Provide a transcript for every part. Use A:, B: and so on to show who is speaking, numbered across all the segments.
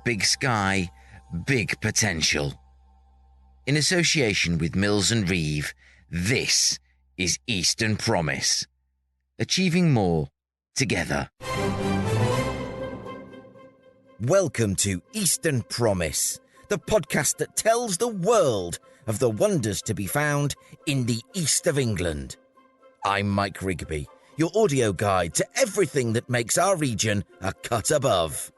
A: big sky, big potential. In association with Mills and Reeve, this is Eastern Promise. Achieving more together. Welcome to Eastern Promise, the podcast that tells the world of the wonders to be found in the east of England. I'm Mike Rigby, your audio guide to everything that makes our region a cut above.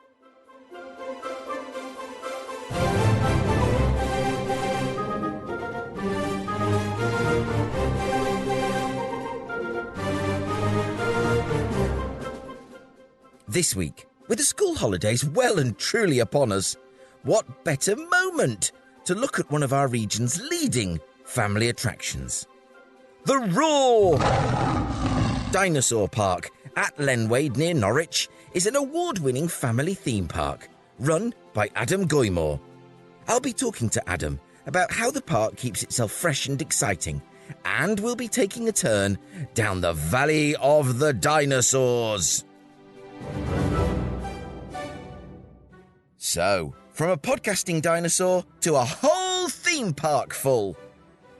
A: This week, with the school holidays well and truly upon us, what better moment to look at one of our region's leading family attractions? The ROARR! Dinosaur Park at Lenwade near Norwich is an award-winning family theme park run by Adam Goymour. I'll be talking to Adam about how the park keeps itself fresh and exciting, and we'll be taking a turn down the Valley of the Dinosaurs. So, from a podcasting dinosaur to a whole theme park full,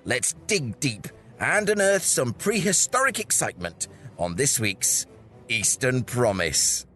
A: let's dig deep and unearth some prehistoric excitement on this week's Eastern Promise.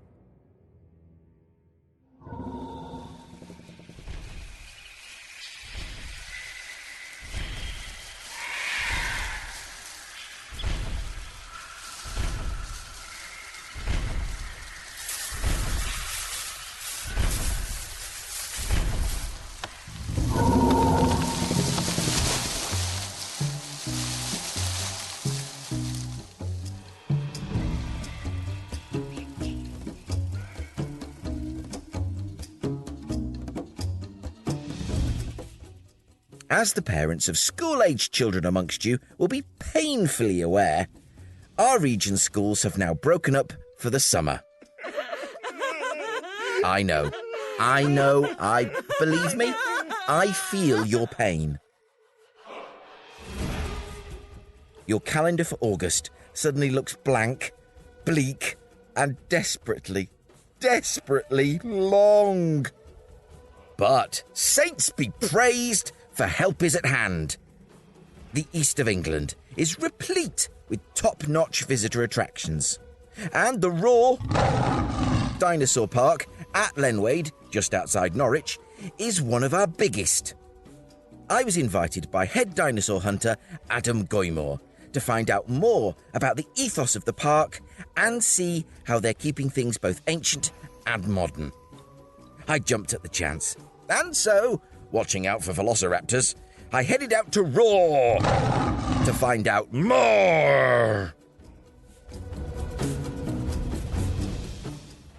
A: As the parents of school-aged children amongst you will be painfully aware, our region's schools have now broken up for the summer. I believe me, I feel your pain. Your calendar for August suddenly looks blank, bleak, and desperately long. But saints be praised, for help is at hand. The east of England is replete with top-notch visitor attractions. And the ROARR Dinosaur Park at Lenwade, just outside Norwich, is one of our biggest. I was invited by head dinosaur hunter Adam Goymour to find out more about the ethos of the park and see how they're keeping things both ancient and modern. I jumped at the chance, and so, watching out for velociraptors, I headed out to ROARR to find out more.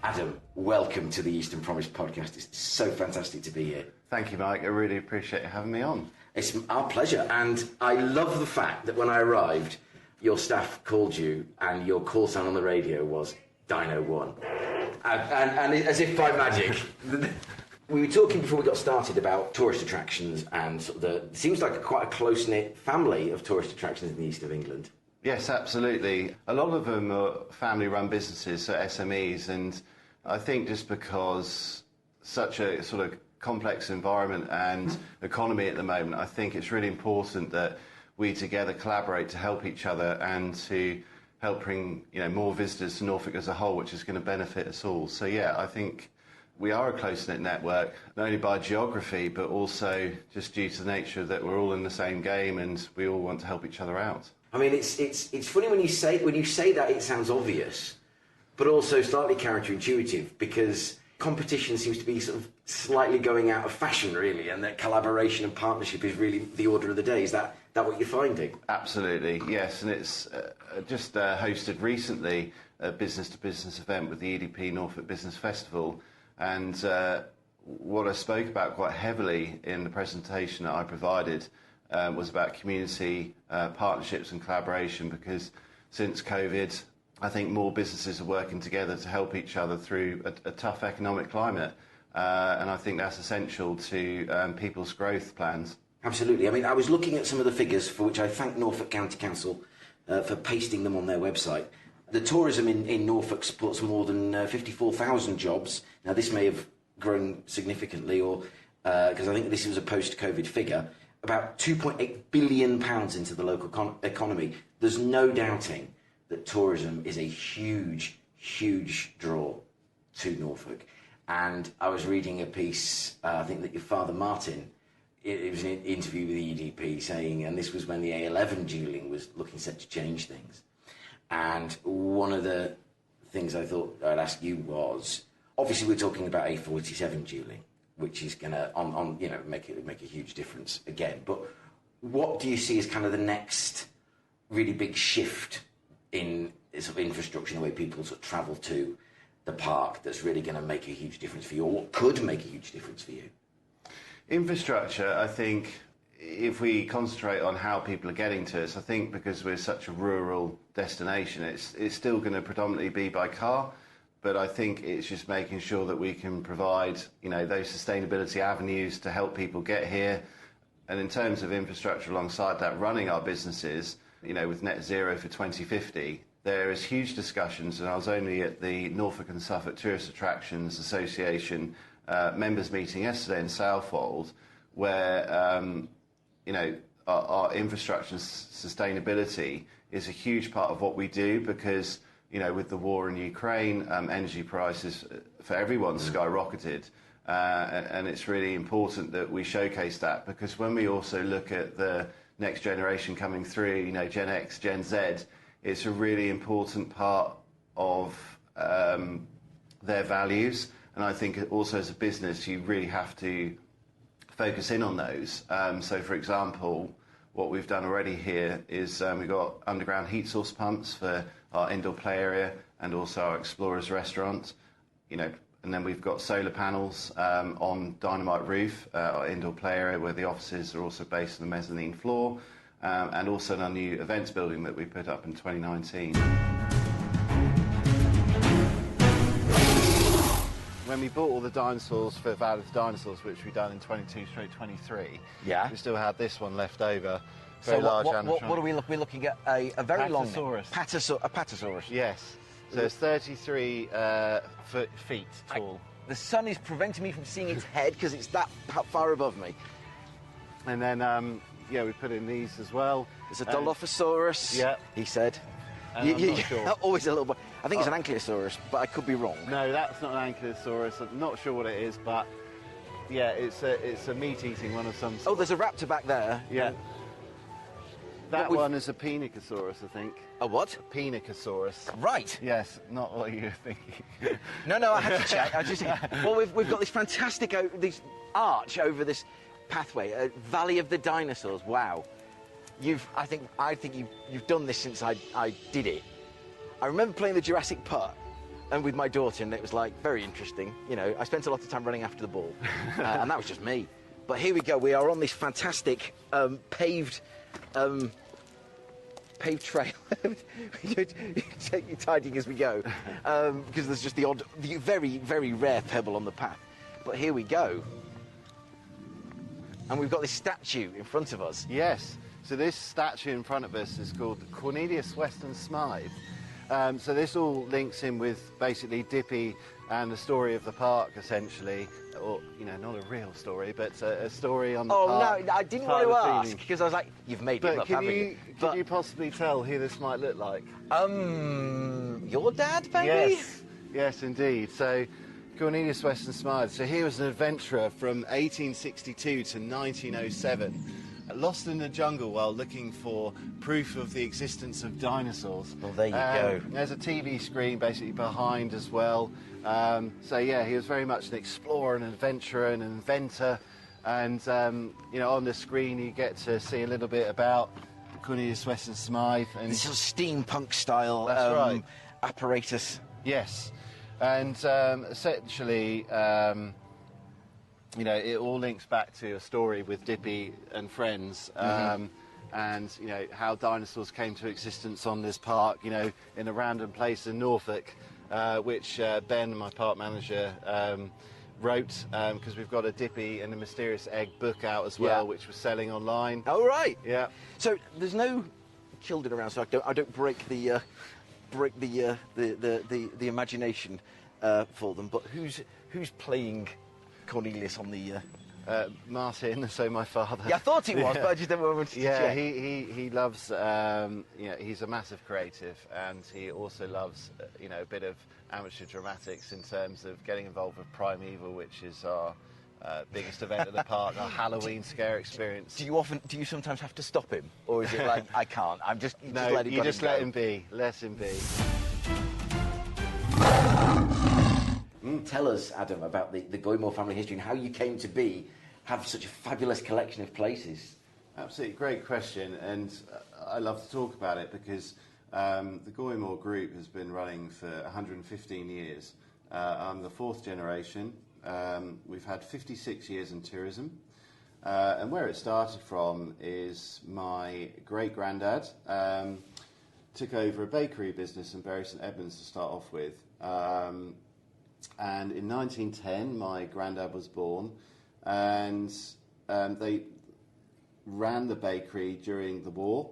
A: Adam, welcome to the Eastern Promise podcast. It's so fantastic to be here.
B: Thank you, Mike. I really appreciate you having me on.
A: It's our pleasure, and I love the fact that when I arrived, your staff called you and your call sign on the radio was Dino 1. And as if by magic... We were talking before we got started about tourist attractions and sort of it seems like quite a close-knit family of tourist attractions in the east of England.
B: Yes, absolutely. A lot of them are family-run businesses, so SMEs, and I think just because such a sort of complex environment and economy at the moment, I think it's really important that we together collaborate to help each other and to help bring more visitors to Norfolk as a whole, which is going to benefit us all. So yeah, I think we are a close-knit network, not only by geography, but also just due to the nature that we're all in the same game and we all want to help each other out.
A: I mean, it's funny when you say that it sounds obvious, but also slightly counterintuitive, because competition seems to be sort of slightly going out of fashion, really, and that collaboration and partnership is really the order of the day. Is that what you're finding?
B: Absolutely, yes, and it's just hosted recently a business-to-business event with the EDP Norfolk Business Festival. And what I spoke about quite heavily in the presentation that I provided was about community partnerships and collaboration, because since COVID, I think more businesses are working together to help each other through a tough economic climate. And I think that's essential to people's growth plans.
A: Absolutely. I mean, I was looking at some of the figures, for which I thank Norfolk County Council for pasting them on their website. The tourism in Norfolk supports more than 54,000 jobs. Now, this may have
C: grown significantly, or because I think this was a post-COVID figure, about £2.8 billion into the local economy. There's no doubting that tourism is a huge, huge draw to Norfolk. And I was reading a piece, I think that your father Martin, it was an interview with the EDP saying, and this was when the A11 duelling was looking set to change things. And one of the things I thought I'd ask you was, obviously we're talking about A47 duelling, which is going to make a huge difference again. But what do you see as kind of the next really big shift in sort of infrastructure, in the way people sort of travel to the park, that's really going to make a huge difference for you, or what could make a huge difference for you?
B: Infrastructure, I think, if we concentrate on how people are getting to us, I think because we're such a rural destination, it's still going to predominantly be by car. But I think it's just making sure that we can provide, those sustainability avenues to help people get here. And in terms of infrastructure alongside that, running our businesses, with net zero for 2050, there is huge discussions. And I was only at the Norfolk and Suffolk Tourist Attractions Association members meeting yesterday in Southwold, where, our infrastructure and sustainability is a huge part of what we do, because with the war in Ukraine, energy prices for everyone skyrocketed. And it's really important that we showcase that, because when we also look at the next generation coming through, Gen X, Gen Z, it's a really important part of their values. And I think also as a business, you really have to focus in on those. So, for example, what we've done already here is we've got underground heat source pumps for our indoor play area and also our Explorers restaurant, and then we've got solar panels on Dynamite Roof, our indoor play area, where the offices are also based on the mezzanine floor, and also in our new events building that we put up in 2019. When we bought all the dinosaurs for Valley of the Dinosaurs, which we've done in 22/23, we still had this one left over. Very large animatronic.
A: What are we looking? We're looking at a very long
B: Patasaurus. Yes. So it's 33 feet tall.
A: The sun is preventing me from seeing its head because it's that far above me.
B: And then, we put in these as well.
A: There's a Dilophosaurus, he said.
B: I'm not sure.
A: Always a little bit. I think it's an Ankylosaurus, but I could be wrong.
B: No, that's not an Ankylosaurus. I'm not sure what it is, but yeah, it's a meat-eating one of some sort.
A: Oh, there's a raptor back there.
B: Yeah. That one is a Penicosaurus, I think.
A: A what?
B: A Penicosaurus.
A: Right.
B: Yes, not what you were thinking.
A: No, I had to check. Well, we've got this fantastic this arch over this pathway, Valley of the Dinosaurs. Wow. I think you've done this since I did it. I remember playing the Jurassic putt, and with my daughter, and it was like very interesting. I spent a lot of time running after the ball, and that was just me. But here we go. We are on this fantastic paved trail. Take your tidying as we go, because there's just the very, very rare pebble on the path. But here we go, and we've got this statue in front of us.
B: Yes. So this statue in front of us is called Cornelius Weston Smythe. So this all links in with basically Dippy and the story of the park, essentially. Or, not a real story, but a story on the park.
A: Oh, no, I didn't want to ask, because I was like, you've made it up, haven't you?
B: Could you possibly tell who this might look like?
A: Your dad, maybe?
B: Yes, indeed. So, Cornelius Weston Smythe. So he was an adventurer from 1862 to 1907. Lost in the jungle while looking for proof of the existence of dinosaurs.
A: Well, there you go.
B: There's a TV screen basically behind as well. So yeah, he was very much an explorer, an adventurer, an inventor. And on the screen you get to see a little bit about Cornelius Weston Smythe. And
A: this sort of steampunk style apparatus.
B: Yes. And essentially... it all links back to a story with Dippy and friends, and how dinosaurs came to existence on this park, in a random place in Norfolk, which Ben, my park manager, wrote, because we've got a Dippy and the Mysterious Egg book out as well, which was selling online.
A: Oh, right.
B: Yeah.
A: So there's no children around, so I don't break the imagination for them. But who's playing
D: Cornelius on the...
B: Martin, so my father.
D: Yeah, I thought it was,
B: Yeah.
D: but I just never wanted to
B: Yeah,
D: check.
B: he loves, he's a massive creative, and he also loves, a bit of amateur dramatics in terms of getting involved with Primeval, which is our biggest event at the park, our Halloween scare experience.
D: Do you sometimes have to stop him? Or is it like, I can't, just
B: No,
D: let him
B: you just
D: go?
B: let him be, let him be.
C: Tell us, Adam, about the Goymour family history and how you came to have such a fabulous collection of places.
B: Absolutely, great question, and I love to talk about it because the Goymour group has been running for 115 years. I'm the fourth generation. We've had 56 years in tourism, and where it started from is my great-granddad took over a bakery business in Bury St Edmunds to start off with. And in 1910, my granddad was born, and they ran the bakery during the war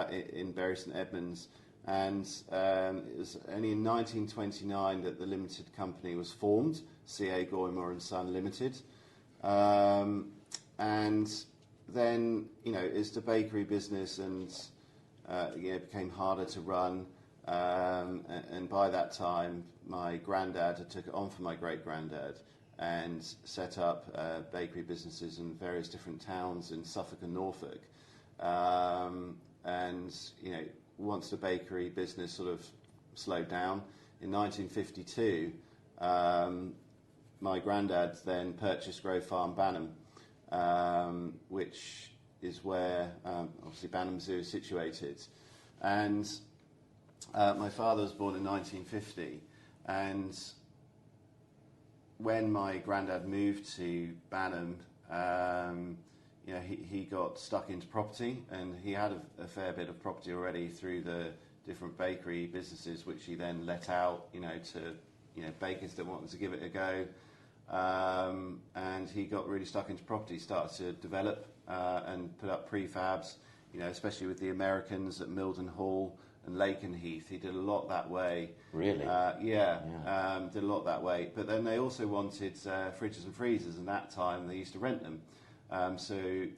B: in Bury St Edmunds, and it was only in 1929 that the limited company was formed, C.A. Goymour and Son Limited. And then, as the bakery business and became harder to run, and by that time, my granddad had took it on for my great-granddad and set up bakery businesses in various different towns in Suffolk and Norfolk. Once the bakery business sort of slowed down, in 1952, my granddad then purchased Grove Farm, Banham, which is where obviously Banham Zoo is situated. And my father was born in 1950, and when my granddad moved to Banham, he got stuck into property, and he had a fair bit of property already through the different bakery businesses, which he then let out, to bakers that wanted to give it a go. And he got really stuck into property, started to develop and put up prefabs, especially with the Americans at Milden Hall and Lakenheath. He did a lot that way.
C: Really?
B: Did a lot that way. But then they also wanted fridges and freezers, and that time they used to rent them. So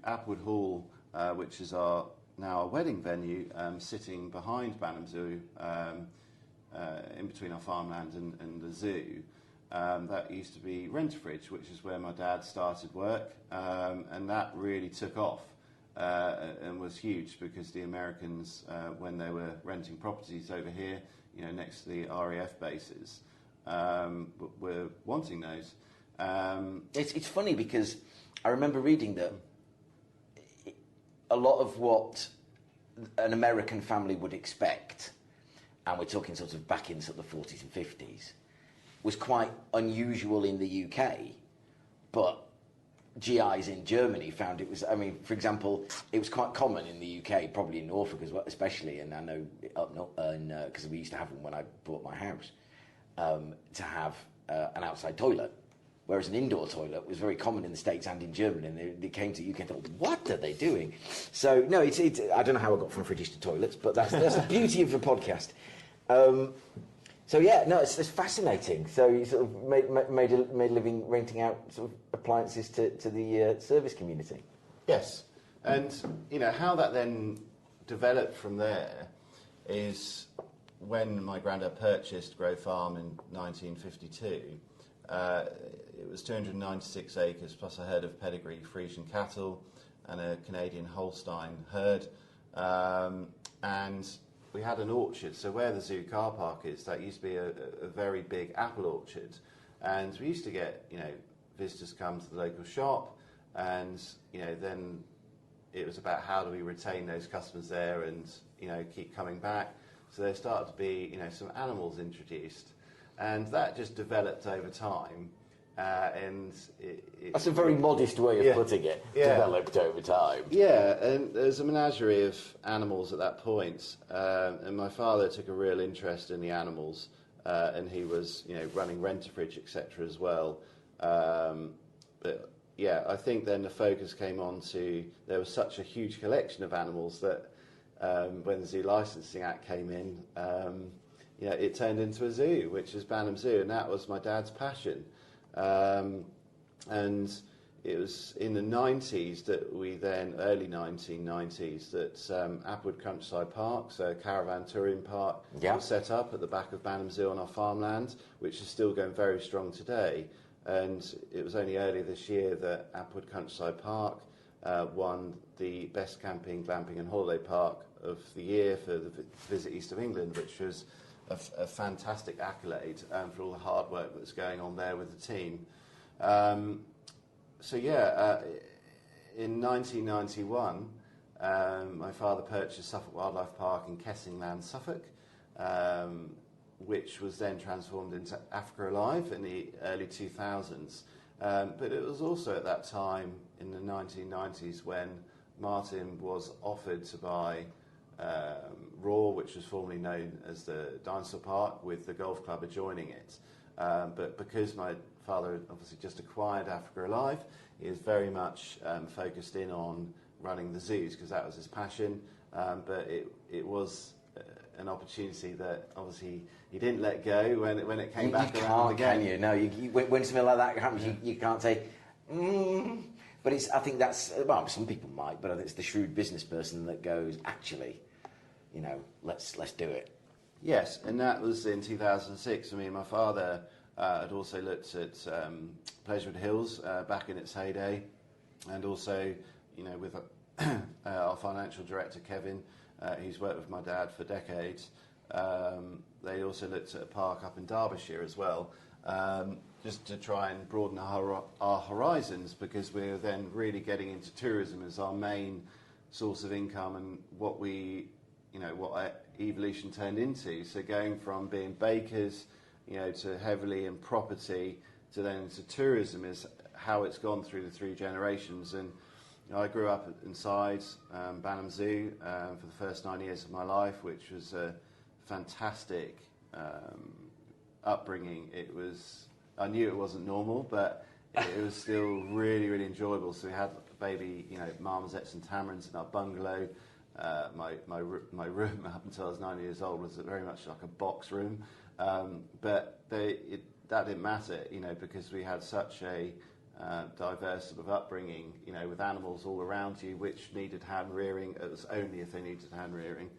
B: Applewood Hall, which is now our wedding venue, sitting behind Banham Zoo, in between our farmland and the zoo, that used to be Rent-A-Fridge, which is where my dad started work, and that really took off. And was huge because the Americans, when they were renting properties over here, next to the RAF bases, were wanting those.
C: It's funny because I remember reading that a lot of what an American family would expect, and we're talking sort of back in sort of the 40s and 50s, was quite unusual in the UK, but GIs in Germany found it was, for example, it was quite common in the UK, probably in Norfolk as well, especially, and I know because we used to have them when I bought my house, to have an outside toilet, whereas an indoor toilet was very common in the States and in Germany, and they came to the UK and thought, what are they doing? So, no, it's I don't know how I got from fridges to toilets, but that's the beauty of the podcast. So yeah, no, it's fascinating. So you sort of made a living renting out sort of appliances to the service community.
B: Yes, and how that then developed from there is when my granddad purchased Grove Farm in 1952. It was 296 acres plus a herd of pedigree Frisian cattle and a Canadian Holstein herd, and we had an orchard. So where the zoo car park is, that used to be a very big apple orchard, and we used to get visitors come to the local shop, and then it was about how do we retain those customers there and keep coming back. So there started to be some animals introduced, and that just developed over time. And
C: that's a very modest way of putting it.
B: Yeah.
C: Developed over time.
B: Yeah, and there's a menagerie of animals at that point, and my father took a real interest in the animals, and he was running Rent-A-Fridge, etc. as well. But yeah, I think then the focus came on to there was such a huge collection of animals that when the Zoo Licensing Act came in, it turned into a zoo, which is Banham Zoo, and that was my dad's passion. And it was in the 90s that we then, early 1990s, that Applewood Countryside Park, so a caravan touring park, was set up at the back of Banham Zoo on our farmland, which is still going very strong today. And it was only earlier this year that Applewood Countryside Park won the Best Camping, Glamping and Holiday Park of the year for the Visit East of England, which was a fantastic accolade for all the hard work that's going on there with the team. In 1991, my father purchased Suffolk Wildlife Park in Kessingland, Suffolk, which was then transformed into Africa Alive in the early 2000s. But it was also at that time in the 1990s when Martin was offered to buy ROARR, which was formerly known as the Dinosaur Park, with the golf club adjoining it. But because my father had obviously just acquired Africa Alive, he is very much focused in on running the zoos because that was his passion. But it was an opportunity that obviously he didn't let go when it came back around again.
C: Can you? No, when something like that happens, you can't say, But I think that's, well, some people might, but I think it's the shrewd business person that goes, actually, let's do it.
B: Yes, and that was in 2006. I mean, my father had also looked at Pleasurewood Hills back in its heyday, and also, with our financial director, Kevin, who's worked with my dad for decades, they also looked at a park up in Derbyshire as well, just to try and broaden our horizons, because we're then really getting into tourism as our main source of income and what evolution turned into. So going from being bakers, to heavily in property, to then into tourism is how it's gone through the three generations. And I grew up inside Banham Zoo for the first 9 years of my life, which was a fantastic upbringing. I knew it wasn't normal, but it was still really, really enjoyable. So we had baby, marmosets and tamarins in our bungalow. My room up until I was 9 years old was very much like a box room, but that didn't matter, because we had such a diverse sort of upbringing, with animals all around you which needed hand rearing. It was only if they needed hand rearing.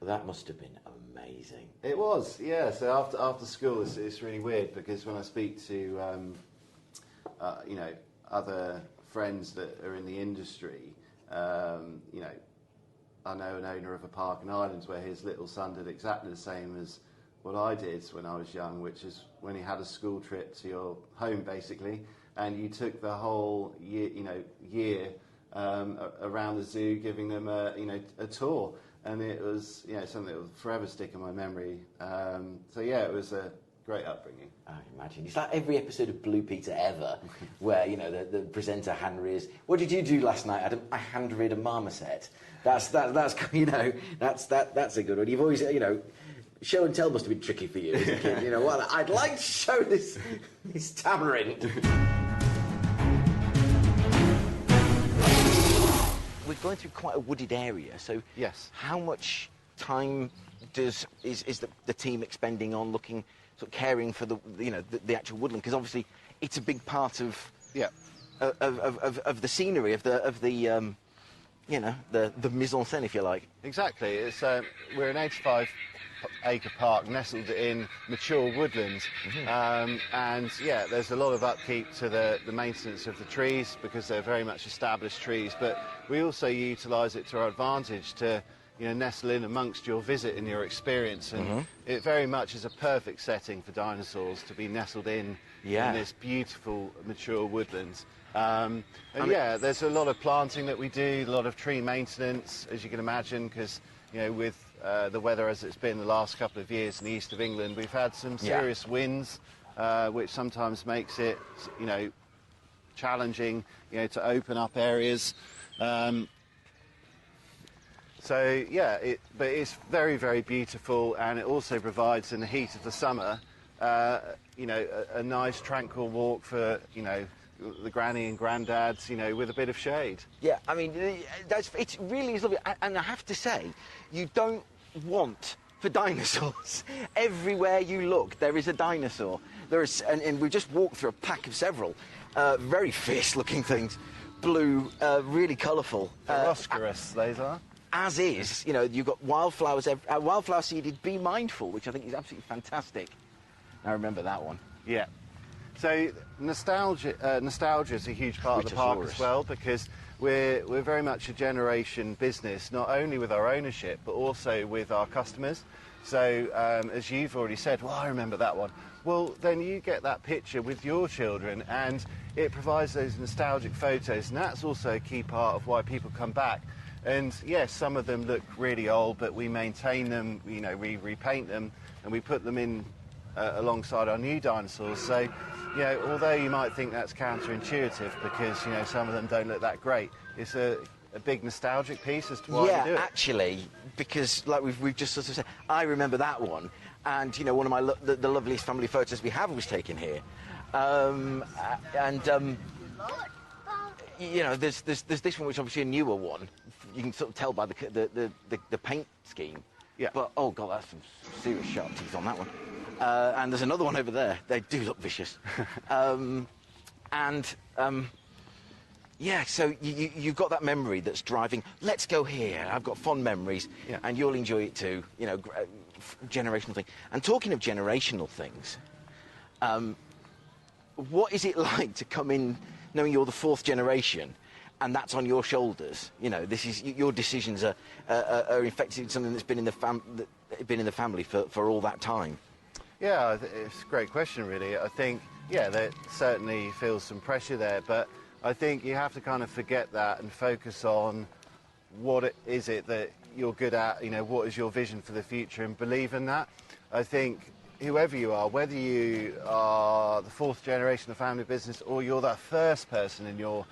C: That must have been amazing.
B: It was, yeah. So after school, it's really weird, because when I speak to other friends that are in the industry, I know an owner of a park in Ireland where his little son did exactly the same as what I did when I was young, which is when he had a school trip to your home, basically, and you took the whole year around the zoo, giving them a tour, and it was something that will forever stick in my memory. It was a great upbringing.
C: I imagine. It's like every episode of Blue Peter ever, where, the presenter hand rears. What did you do last night, Adam? I hand reared a marmoset. That's a good one. You've always, show and tell must have been tricky for you as a kid. Well, I'd like to show this tamarind.
D: We're going through quite a wooded area, so
B: yes.
D: How much time is the team expending on looking, sort of caring for the actual woodland? Because obviously it's a big part of the scenery of the mise en scène, if you like.
B: Exactly. It's we're an 85-acre park nestled in mature woodlands, and there's a lot of upkeep to the maintenance of the trees, because they're very much established trees, but we also utilise it to our advantage to nestle in amongst your visit and your experience, and it very much is a perfect setting for dinosaurs to be nestled in this beautiful mature woodlands. There's a lot of planting that we do, a lot of tree maintenance, as you can imagine, because with the weather as it's been the last couple of years in the east of England, we've had some serious winds, which sometimes makes it challenging to open up areas. But it's very, very beautiful, and it also provides, in the heat of the summer, a nice tranquil walk for the granny and granddads, with a bit of shade.
D: Yeah, I mean, it really is lovely, and I have to say, you don't want for dinosaurs. Everywhere you look, there is a dinosaur. There is, and we just walked through a pack of several very fierce-looking things, blue, really colourful.
B: Roscarus, those are.
D: As is, you've got wildflowers, wildflower seeded Be Mindful, which I think is absolutely fantastic. I remember that one.
B: Yeah. So nostalgia is a huge part of the park as well, because we're very much a generation business, not only with our ownership, but also with our customers. So as you've already said, well, I remember that one. Well, then you get that picture with your children, and it provides those nostalgic photos, and that's also a key part of why people come back. And yes, some of them look really old, but we maintain them, we repaint them, and we put them in alongside our new dinosaurs. So, although you might think that's counterintuitive because, some of them don't look that great, it's a big nostalgic piece as to why we do it.
D: Yeah, actually, because like we've just sort of said, I remember that one, and one of my the loveliest family photos we have was taken here, there's this one which is obviously a newer one. You can sort of tell by the paint scheme.
B: Yeah.
D: But oh god, that's some serious sharp teeth on that one. And there's another one over there. They do look vicious. Yeah, so you've got that memory that's driving. Let's go here. I've got fond memories,
B: yeah.
D: And you'll enjoy it too. Generational thing. And talking of generational things, what is it like to come in knowing you're the fourth generation, and that's on your shoulders? This is your decisions are affecting something that's been in the family for all that time.
B: Yeah, it's a great question, really. I think, there certainly feels some pressure there, but I think you have to kind of forget that and focus on what is it that you're good at, what is your vision for the future, and believe in that. I think whoever you are, whether you are the fourth generation of family business or you're that first person in your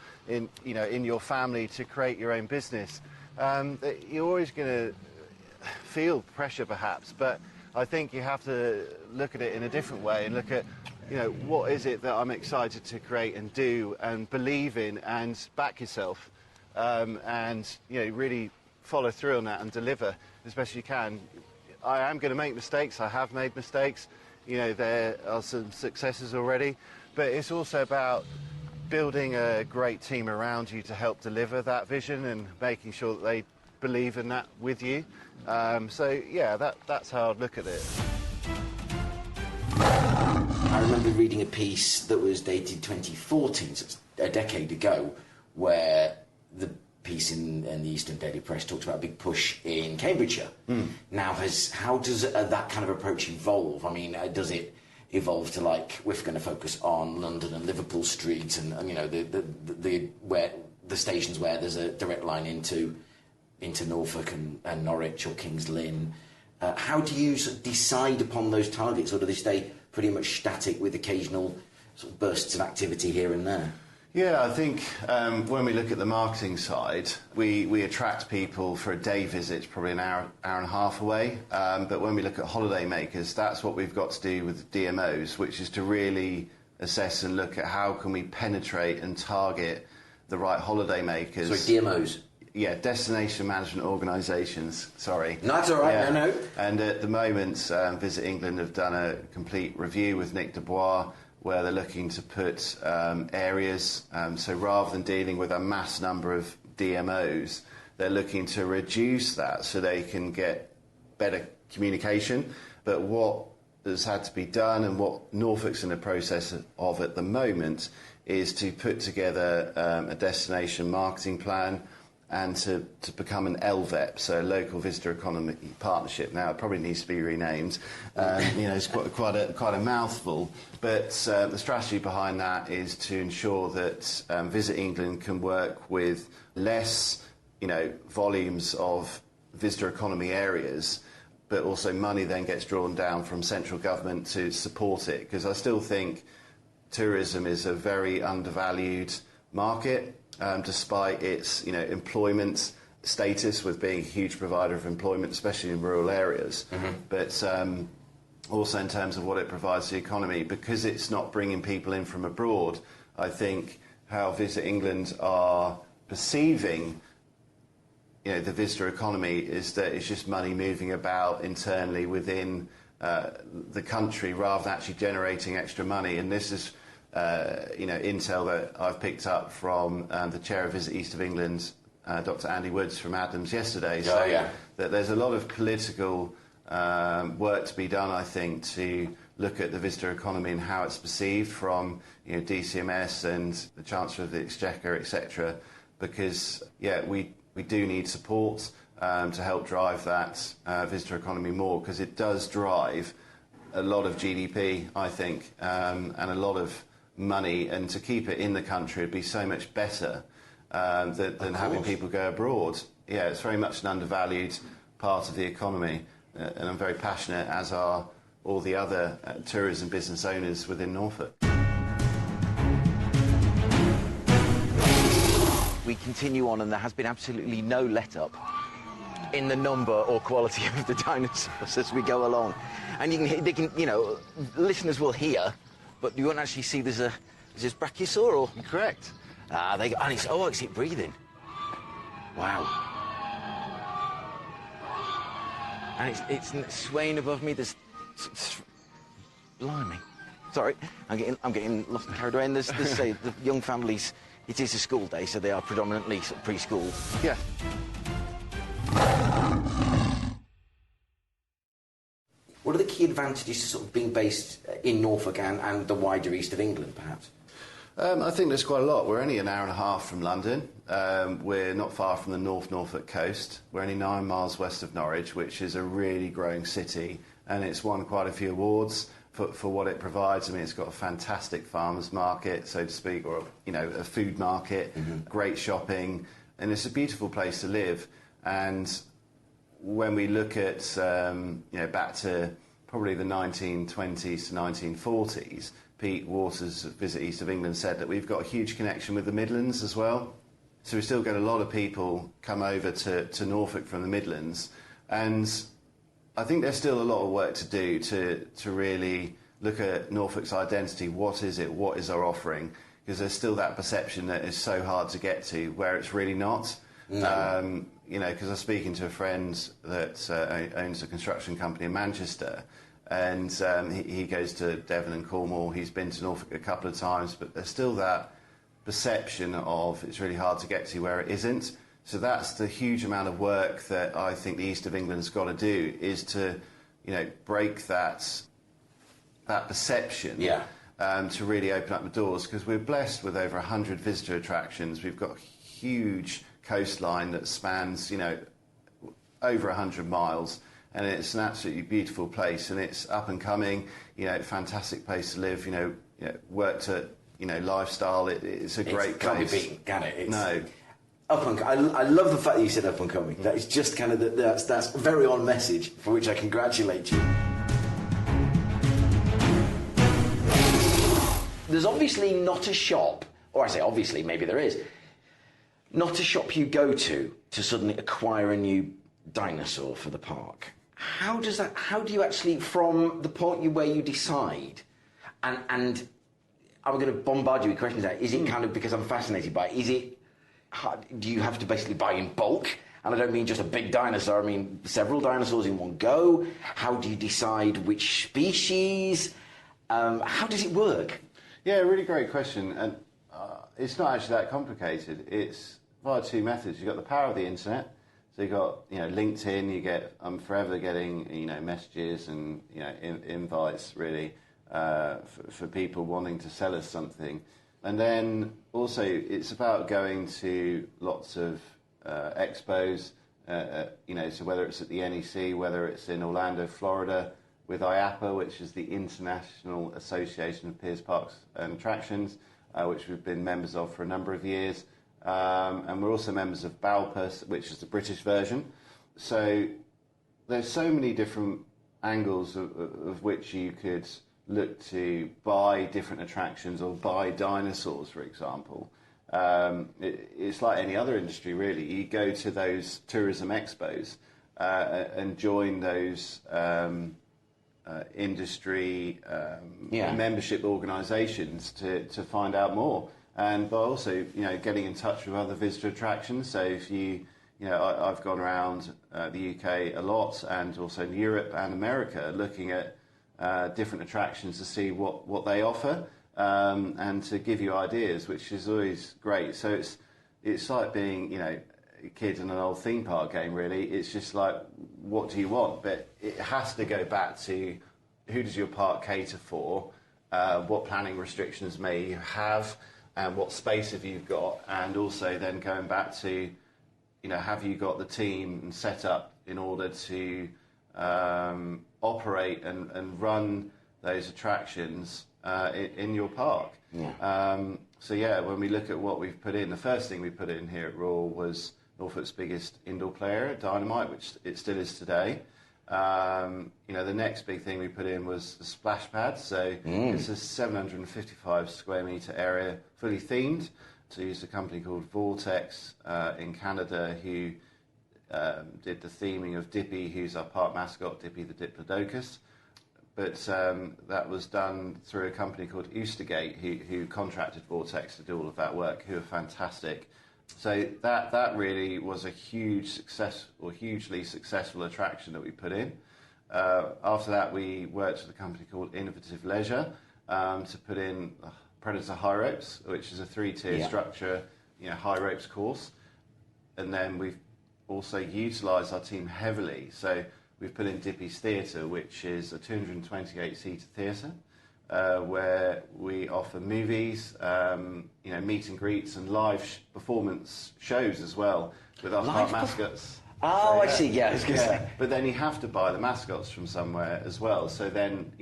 B: family to create your own business, you're always going to feel pressure perhaps, but I think you have to look at it in a different way and look at, what is it that I'm excited to create and do and believe in, and back yourself, and really follow through on that and deliver as best you can. I am going to make mistakes. I have made mistakes. There are some successes already, but it's also about building a great team around you to help deliver that vision and making sure that they believe in that with you. That's how I'd look at it.
C: I remember reading a piece that was dated 2014, so it's a decade ago, where the piece in the Eastern Daily Press talked about a big push in Cambridgeshire. Now, how does that kind of approach evolve? I mean, does it evolve to we're going to focus on London and Liverpool streets and the stations where there's a direct line into Norfolk and Norwich or King's Lynn? How do you sort of decide upon those targets, or do they stay pretty much static with occasional sort of bursts of activity here and there?
B: Yeah, I think when we look at the marketing side, we attract people for a day visit, probably an hour and a half away. But when we look at holiday makers, that's what we've got to do with DMOs, which is to really assess and look at how can we penetrate and target the right holiday makers.
C: So DMOs?
B: Yeah, destination management organisations, sorry.
C: No, that's all right,
B: yeah.
C: no.
B: And at the moment, Visit England have done a complete review with Nick Dubois, where they're looking to put areas, so rather than dealing with a mass number of DMOs, they're looking to reduce that so they can get better communication. But what has had to be done, and what Norfolk's in the process of at the moment, is to put together a destination marketing plan and to become an LVEP, so Local Visitor Economy Partnership. Now, it probably needs to be renamed. It's quite a mouthful. But the strategy behind that is to ensure that Visit England can work with less, volumes of visitor economy areas, but also money then gets drawn down from central government to support it. Because I still think tourism is a very undervalued market. Despite its employment status with being a huge provider of employment, especially in rural areas, but also in terms of what it provides to the economy, because it's not bringing people in from abroad. I think how Visit England are perceiving the visitor economy is that it's just money moving about internally within the country rather than actually generating extra money. And this is, intel that I've picked up from the chair of Visit East of England, Dr. Andy Woods from Adams yesterday. That there's a lot of political work to be done, I think, to look at the visitor economy and how it's perceived from DCMS and the Chancellor of the Exchequer, etc. Because we do need support to help drive that visitor economy more, because it does drive a lot of GDP, I think, and a lot of money, and to keep it in the country would be so much better than having people go abroad. Yeah, it's very much an undervalued part of the economy, and I'm very passionate, as are all the other tourism business owners within Norfolk.
D: We continue on, and there has been absolutely no let-up in the number or quality of the dinosaurs as we go along. And listeners will hear, but you won't actually see is this brachiosaur or?
B: Correct.
D: They go, and I can see it breathing. Wow. And it's swaying above me. Blimey. Sorry, I'm getting lost and carried away. And there's say the young families. It is a school day, so they are predominantly sort of preschool.
B: Yeah.
C: What are the key advantages to sort of being based in Norfolk and the wider east of England, perhaps?
B: I think there's quite a lot. We're only an hour and a half from London. We're not far from the North Norfolk coast. We're only 9 miles west of Norwich, which is a really growing city, and it's won quite a few awards for what it provides. I mean, it's got a fantastic farmers market, so to speak, or a food market, great shopping, and it's a beautiful place to live. And when we look at back to probably the 1920s to 1940s, Pete Waters of Visit East of England said that we've got a huge connection with the Midlands as well. So we still get a lot of people come over to Norfolk from the Midlands, and I think there's still a lot of work to do to really look at Norfolk's identity. What is it? What is our offering? Because there's still that perception that is so hard to get to, where it's really not.
C: No.
B: Because I was speaking to a friend that owns a construction company in Manchester, and he goes to Devon and Cornwall. He's been to Norfolk a couple of times, but there's still that perception of it's really hard to get to where it isn't. So that's the huge amount of work that I think the East of England's got to do, is to, break that perception.
C: Yeah.
B: To really open up the doors, because we're blessed with over 100 visitor attractions. We've got a huge coastline that spans, over 100 miles, and it's an absolutely beautiful place, and it's up and coming. Fantastic place to live. Work to, lifestyle. It's a great place.
C: Can't be beaten, can it?
B: No.
C: I love the fact that you said up and coming. That is just kind of that's very on message, for which I congratulate you. There's obviously not a shop, or I say obviously, maybe there is, not a shop you go to suddenly acquire a new dinosaur for the park. How do you actually, from the point where you decide, and I'm going to bombard you with questions there, is it kind of because I'm fascinated by it, do you have to basically buy in bulk? And I don't mean just a big dinosaur, I mean several dinosaurs in one go. How do you decide which species? How does it work?
B: Yeah, really great question. And it's not actually that complicated. It's via two methods. You've got the power of the internet. So you've got, LinkedIn, you get, I'm forever getting, messages and, invites really for people wanting to sell us something. And then also it's about going to lots of expos, so whether it's at the NEC, whether it's in Orlando, Florida, with IAAPA, which is the International Association of Piers, Parks and Attractions, which we've been members of for a number of years. And we're also members of BALPA, which is the British version. So there's so many different angles of which you could look to buy different attractions or buy dinosaurs, for example. It's like any other industry, really. You go to those tourism expos and join those industry membership organisations to find out more. And by also, getting in touch with other visitor attractions. So if you I've gone around the UK a lot, and also in Europe and America, looking at different attractions to see what they offer, and to give you ideas, which is always great. So it's like being, a kid in an old theme park game, really. It's just like, what do you want? But it has to go back to, who does your park cater for? What planning restrictions may you have? And what space have you got? And also then going back to, have you got the team and set up in order to operate and run those attractions in your park?
C: Yeah.
B: When we look at what we've put in, the first thing we put in here at ROARR was Norfolk's biggest indoor play area, Dynamite, which it still is today. The next big thing we put in was the splash pad. So it's a 755 square metre area, fully themed. So we used a company called Vortex in Canada, who did the theming of Dippy, who's our park mascot, Dippy the Diplodocus. But that was done through a company called Oostergate, who contracted Vortex to do all of that work, who are fantastic. So that really was a huge success, or hugely successful attraction that we put in. After that, we worked with a company called Innovative Leisure to put in Predator High Ropes, which is a 3-tier structure, high ropes course. And then we've also utilised our team heavily. So we've put in Dippy's Theatre, which is a 228-seater theatre, where we offer movies, meet and greets, and live performance shows as well with our park mascots.
C: Oh, I see. Yeah, I was gonna say.
B: But then you have to buy the mascots from somewhere as well. So then,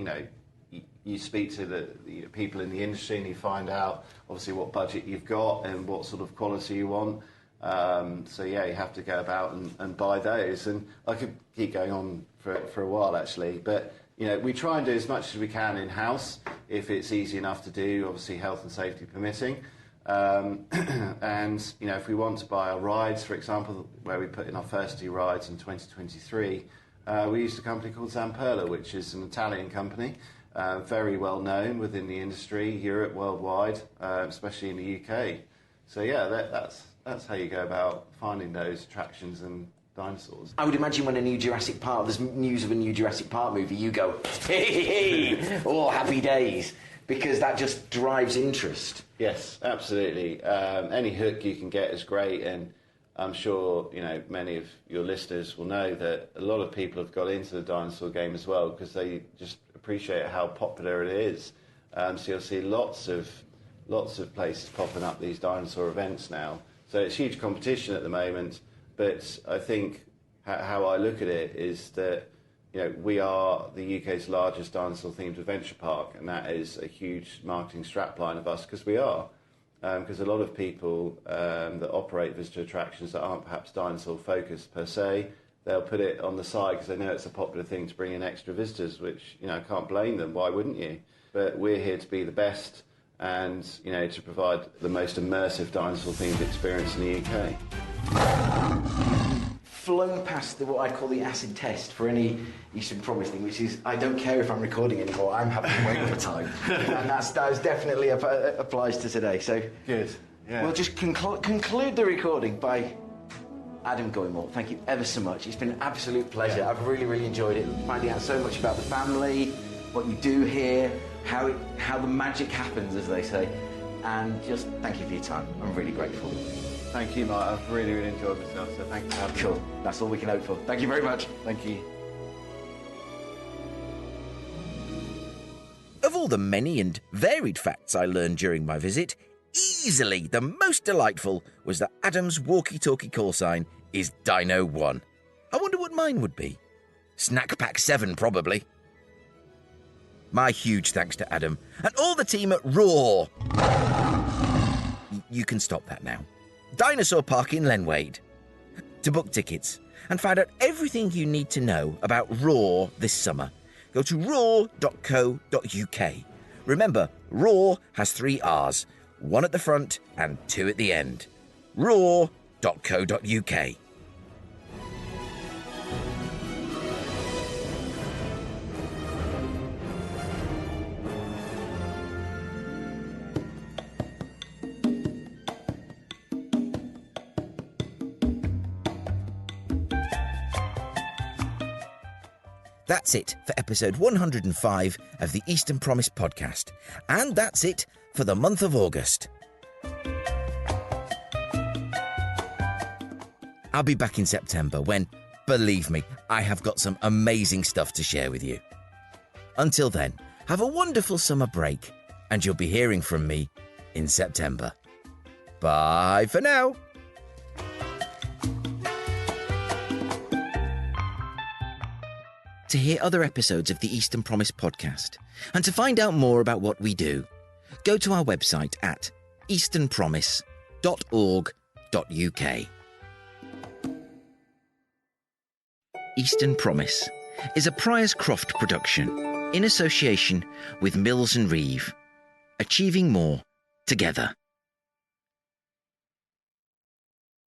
B: you speak to the people in the industry, and you find out obviously what budget you've got and what sort of quality you want. You have to go about and buy those. And I could keep going on for a while, actually. But, we try and do as much as we can in-house, if it's easy enough to do, obviously health and safety permitting. If we want to buy our rides, for example, where we put in our first 2 rides in 2023, we used a company called Zamperla, which is an Italian company, very well known within the industry, Europe, worldwide, especially in the UK. So that's how you go about finding those attractions and dinosaurs.
C: I would imagine when there's news of a new Jurassic Park movie, you go, hey, oh, happy days, because that just drives interest.
B: Yes, absolutely. Any hook you can get is great, and I'm sure many of your listeners will know that a lot of people have got into the dinosaur game as well, because they just appreciate how popular it is. So you'll see lots of places popping up these dinosaur events now. So it's huge competition at the moment. But I think how I look at it is that we are the UK's largest dinosaur-themed adventure park, and that is a huge marketing strapline of us, because we are. Because a lot of people that operate visitor attractions that aren't perhaps dinosaur-focused per se, they'll put it on the side because they know it's a popular thing to bring in extra visitors, which I can't blame them. Why wouldn't you? But we're here to be the best, and to provide the most immersive dinosaur-themed experience in the UK.
C: Flown past what I'd call the acid test for any Eastern Promise thing, which is, I don't care if I'm recording anymore, I'm happy to wait for time. And that definitely applies to today. So
B: good. Yeah.
C: We'll just conclude the recording by Adam Goymour. Thank you ever so much. It's been an absolute pleasure. Yeah. I've really, really enjoyed it, finding out so much about the family, what you do here, how the magic happens, as they say. And just thank you for your time. I'm really grateful.
B: Thank you, Mark. I've really, really enjoyed myself, so thank you for having me.
C: Cool. That's all we can hope for. Thank you very much.
B: Thank you.
A: Of all the many and varied facts I learned during my visit, easily the most delightful was that Adam's walkie-talkie call sign is Dino 1. I wonder what mine would be. Snack Pack 7, probably. My huge thanks to Adam and all the team at ROARR. You can stop that now. Dinosaur Park in Lenwade. To book tickets and find out everything you need to know about ROARR this summer, go to roar.co.uk. Remember, ROARR has 3 R's, 1 at the front and 2 at the end. roar.co.uk. That's it for episode 105 of the Eastern Promise podcast. And that's it for the month of August. I'll be back in September when, believe me, I have got some amazing stuff to share with you. Until then, have a wonderful summer break, and you'll be hearing from me in September. Bye for now. To hear other episodes of the Eastern Promise podcast and to find out more about what we do, go to our website at easternpromise.org.uk. Eastern Promise is a Priors-Croft production in association with Mills and Reeve, achieving more together.